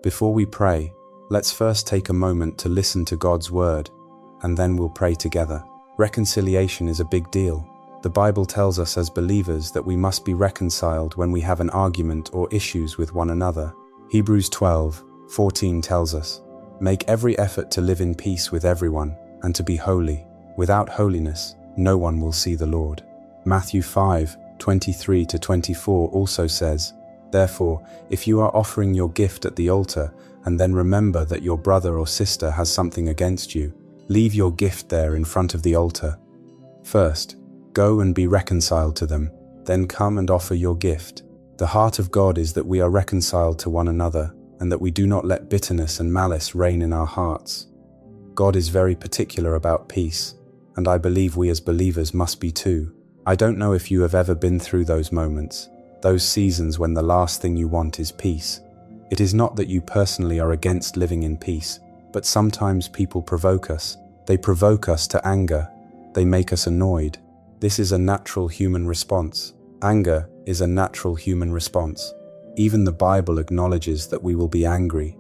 Before we pray, let's first take a moment to listen to God's word, and then we'll pray together. Reconciliation is a big deal. The Bible tells us as believers that we must be reconciled when we have an argument or issues with one another. Hebrews 12:14 tells us, "Make every effort to live in peace with everyone and to be holy. Without holiness, no one will see the Lord." Matthew 5:23-24 also says, "Therefore, if you are offering your gift at the altar and then remember that your brother or sister has something against you, leave your gift there in front of the altar. First, go and be reconciled to them, then come and offer your gift." The heart of God is that we are reconciled to one another and that we do not let bitterness and malice reign in our hearts. God is very particular about peace, and I believe we as believers must be too. I don't know if you have ever been through those moments, those seasons when the last thing you want is peace. It is not that you personally are against living in peace, but sometimes people provoke us. They provoke us to anger. They make us annoyed. This is a natural human response. Anger is a natural human response. Even the Bible acknowledges that we will be angry.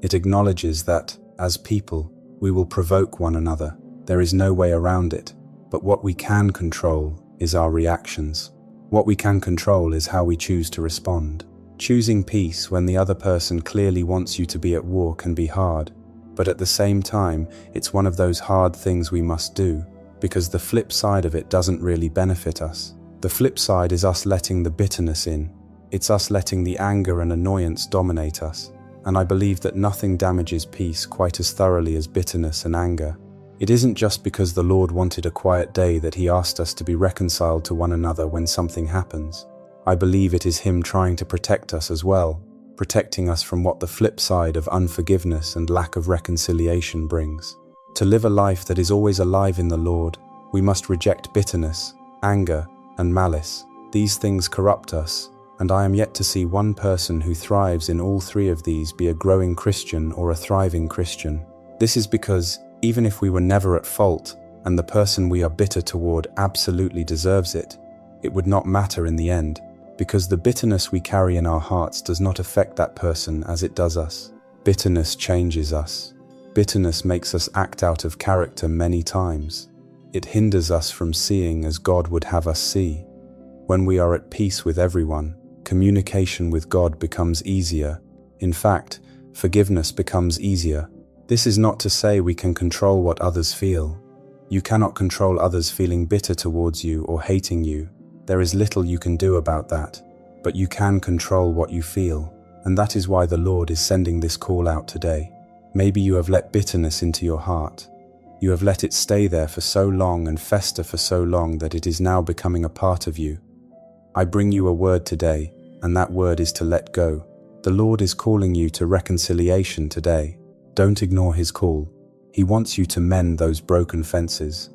It acknowledges that, as people, we will provoke one another. There is no way around it. But what we can control is our reactions. What we can control is how we choose to respond. Choosing peace when the other person clearly wants you to be at war can be hard, but at the same time, it's one of those hard things we must do, because the flip side of it doesn't really benefit us. The flip side is us letting the bitterness in. It's us letting the anger and annoyance dominate us, and I believe that nothing damages peace quite as thoroughly as bitterness and anger. It isn't just because the Lord wanted a quiet day that He asked us to be reconciled to one another when something happens. I believe it is Him trying to protect us as well, protecting us from what the flip side of unforgiveness and lack of reconciliation brings. To live a life that is always alive in the Lord, we must reject bitterness, anger, and malice. These things corrupt us, and I am yet to see one person who thrives in all three of these be a growing Christian or a thriving Christian. This is because, even if we were never at fault, and the person we are bitter toward absolutely deserves it, it would not matter in the end, because the bitterness we carry in our hearts does not affect that person as it does us. Bitterness changes us. Bitterness makes us act out of character many times. It hinders us from seeing as God would have us see. When we are at peace with everyone, communication with God becomes easier. In fact, forgiveness becomes easier. This is not to say we can control what others feel. You cannot control others feeling bitter towards you or hating you. There is little you can do about that, but you can control what you feel, and that is why the Lord is sending this call out today. Maybe you have let bitterness into your heart. You have let it stay there for so long and fester for so long that it is now becoming a part of you. I bring you a word today, and that word is to let go. The Lord is calling you to reconciliation today. Don't ignore His call. He wants you to mend those broken fences.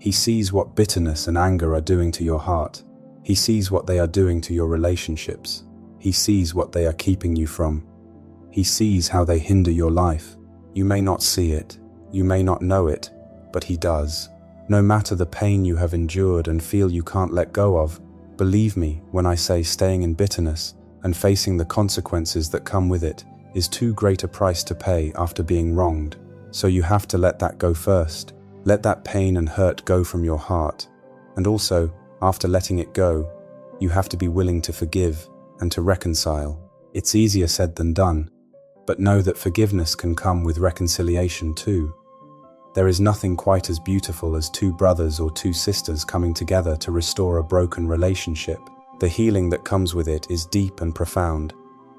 He sees what bitterness and anger are doing to your heart. He sees what they are doing to your relationships. He sees what they are keeping you from. He sees how they hinder your life. You may not see it. You may not know it, but He does. No matter the pain you have endured and feel you can't let go of, believe me when I say staying in bitterness and facing the consequences that come with it is too great a price to pay after being wronged. So you have to let that go first. Let that pain and hurt go from your heart. And also, after letting it go, you have to be willing to forgive and to reconcile. It's easier said than done, but know that forgiveness can come with reconciliation too. There is nothing quite as beautiful as two brothers or two sisters coming together to restore a broken relationship. The healing that comes with it is deep and profound,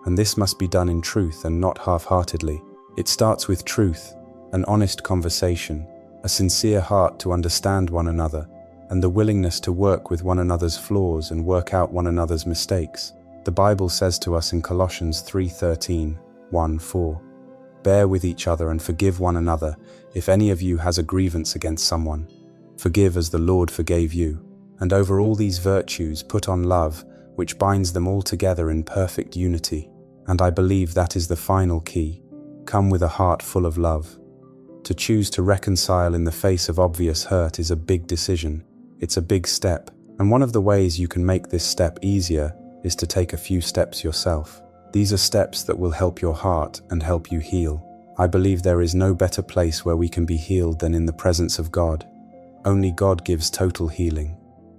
and this must be done in truth and not half-heartedly. It starts with truth, an honest conversation, a sincere heart to understand one another, and the willingness to work with one another's flaws and work out one another's mistakes. The Bible says to us in Colossians 3:13, 1-4, "Bear with each other and forgive one another if any of you has a grievance against someone. Forgive as the Lord forgave you. And over all these virtues put on love, which binds them all together in perfect unity." And I believe that is the final key. Come with a heart full of love. To choose to reconcile in the face of obvious hurt is a big decision. It's a big step, and one of the ways you can make this step easier is to take a few steps yourself. These are steps that will help your heart and help you heal. I believe there is no better place where we can be healed than in the presence of God. Only God gives total healing.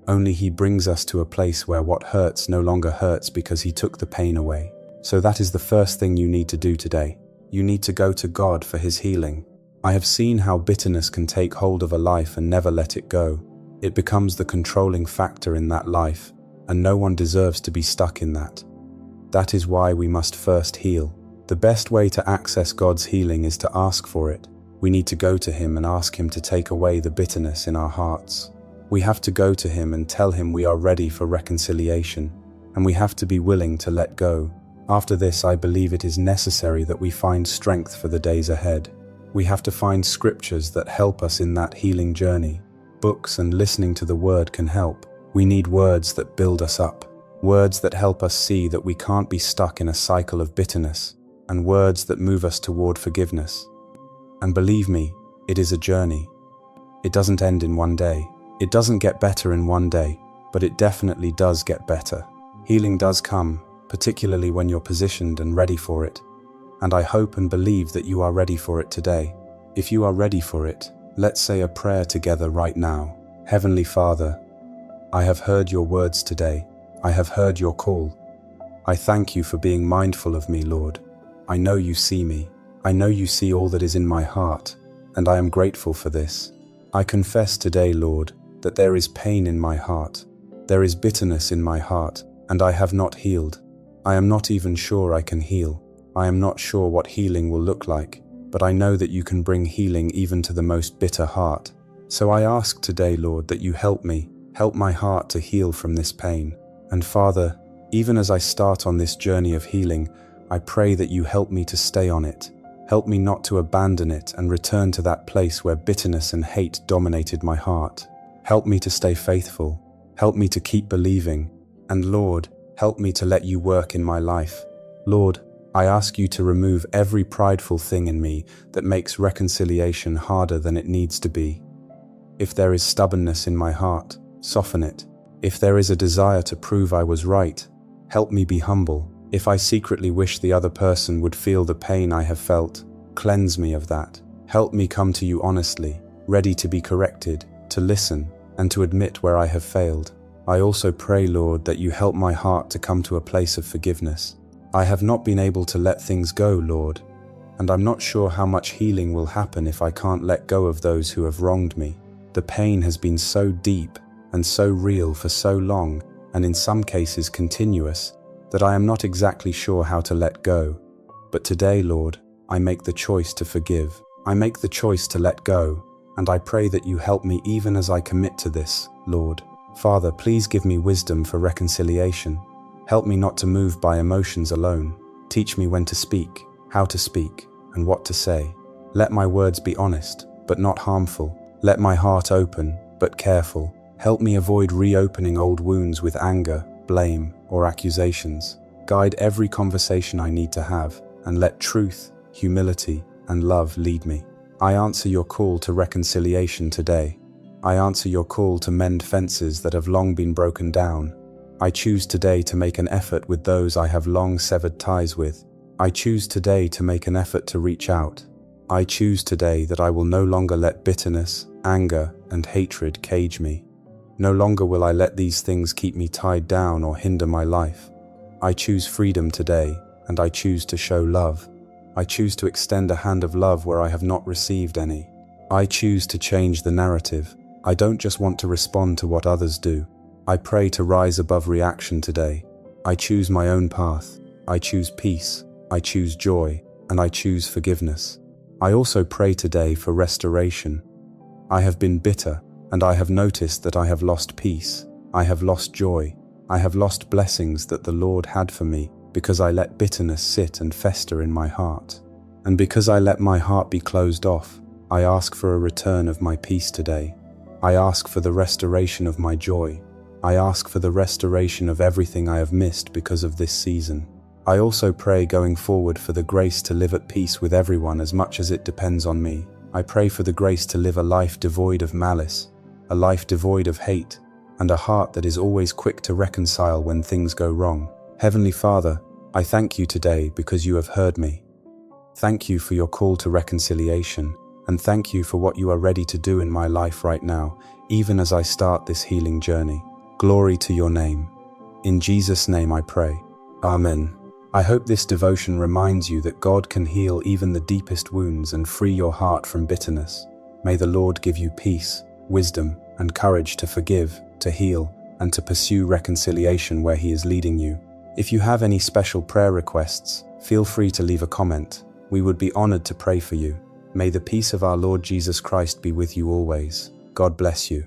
Only He brings us to a place where what hurts no longer hurts because He took the pain away. So that is the first thing you need to do today. You need to go to God for His healing. I have seen how bitterness can take hold of a life and never let it go. It becomes the controlling factor in that life, and no one deserves to be stuck in that. That is why we must first heal. The best way to access God's healing is to ask for it. We need to go to Him and ask Him to take away the bitterness in our hearts. We have to go to Him and tell Him we are ready for reconciliation, and we have to be willing to let go. After this, I believe it is necessary that we find strength for the days ahead. We have to find scriptures that help us in that healing journey. Books and listening to the Word can help. We need words that build us up, words that help us see that we can't be stuck in a cycle of bitterness, and words that move us toward forgiveness. And believe me, it is a journey. It doesn't end in one day. It doesn't get better in one day, but it definitely does get better. Healing does come, particularly when you're positioned and ready for it. And I hope and believe that you are ready for it today. If you are ready for it, let's say a prayer together right now. Heavenly Father, I have heard your words today. I have heard your call. I thank you for being mindful of me, Lord. I know you see me. I know you see all that is in my heart, and I am grateful for this. I confess today, Lord, that there is pain in my heart. There is bitterness in my heart, and I have not healed. I am not even sure I can heal. I am not sure what healing will look like, but I know that you can bring healing even to the most bitter heart. So I ask today, Lord, that you help me, help my heart to heal from this pain. And Father, even as I start on this journey of healing, I pray that you help me to stay on it. Help me not to abandon it and return to that place where bitterness and hate dominated my heart. Help me to stay faithful. Help me to keep believing. And Lord, help me to let you work in my life. Lord, I ask you to remove every prideful thing in me that makes reconciliation harder than it needs to be. If there is stubbornness in my heart, soften it. If there is a desire to prove I was right, help me be humble. If I secretly wish the other person would feel the pain I have felt, cleanse me of that. Help me come to you honestly, ready to be corrected, to listen, and to admit where I have failed. I also pray, Lord, that you help my heart to come to a place of forgiveness. I have not been able to let things go, Lord, and I'm not sure how much healing will happen if I can't let go of those who have wronged me. The pain has been so deep and so real for so long, and in some cases continuous, that I am not exactly sure how to let go. But today, Lord, I make the choice to forgive. I make the choice to let go, and I pray that you help me even as I commit to this, Lord. Father, please give me wisdom for reconciliation. Help me not to move by emotions alone. Teach me when to speak, how to speak, and what to say. Let my words be honest, but not harmful. Let my heart open, but careful. Help me avoid reopening old wounds with anger, blame, or accusations. Guide every conversation I need to have, and let truth, humility, and love lead me. I answer your call to reconciliation today. I answer your call to mend fences that have long been broken down. I choose today to make an effort with those I have long severed ties with. I choose today to make an effort to reach out. I choose today that I will no longer let bitterness, anger, and hatred cage me. No longer will I let these things keep me tied down or hinder my life. I choose freedom today, and I choose to show love. I choose to extend a hand of love where I have not received any. I choose to change the narrative. I don't just want to respond to what others do. I pray to rise above reaction today. I choose my own path. I choose peace. I choose joy, and I choose forgiveness. I also pray today for restoration. I have been bitter, and I have noticed that I have lost peace. I have lost joy. I have lost blessings that the Lord had for me because I let bitterness sit and fester in my heart. And because I let my heart be closed off, I ask for a return of my peace today. I ask for the restoration of my joy. I ask for the restoration of everything I have missed because of this season. I also pray going forward for the grace to live at peace with everyone as much as it depends on me. I pray for the grace to live a life devoid of malice, a life devoid of hate, and a heart that is always quick to reconcile when things go wrong. Heavenly Father, I thank you today because you have heard me. Thank you for your call to reconciliation, and thank you for what you are ready to do in my life right now, even as I start this healing journey. Glory to your name. In Jesus' name I pray. Amen. I hope this devotion reminds you that God can heal even the deepest wounds and free your heart from bitterness. May the Lord give you peace, wisdom, and courage to forgive, to heal, and to pursue reconciliation where He is leading you. If you have any special prayer requests, feel free to leave a comment. We would be honored to pray for you. May the peace of our Lord Jesus Christ be with you always. God bless you.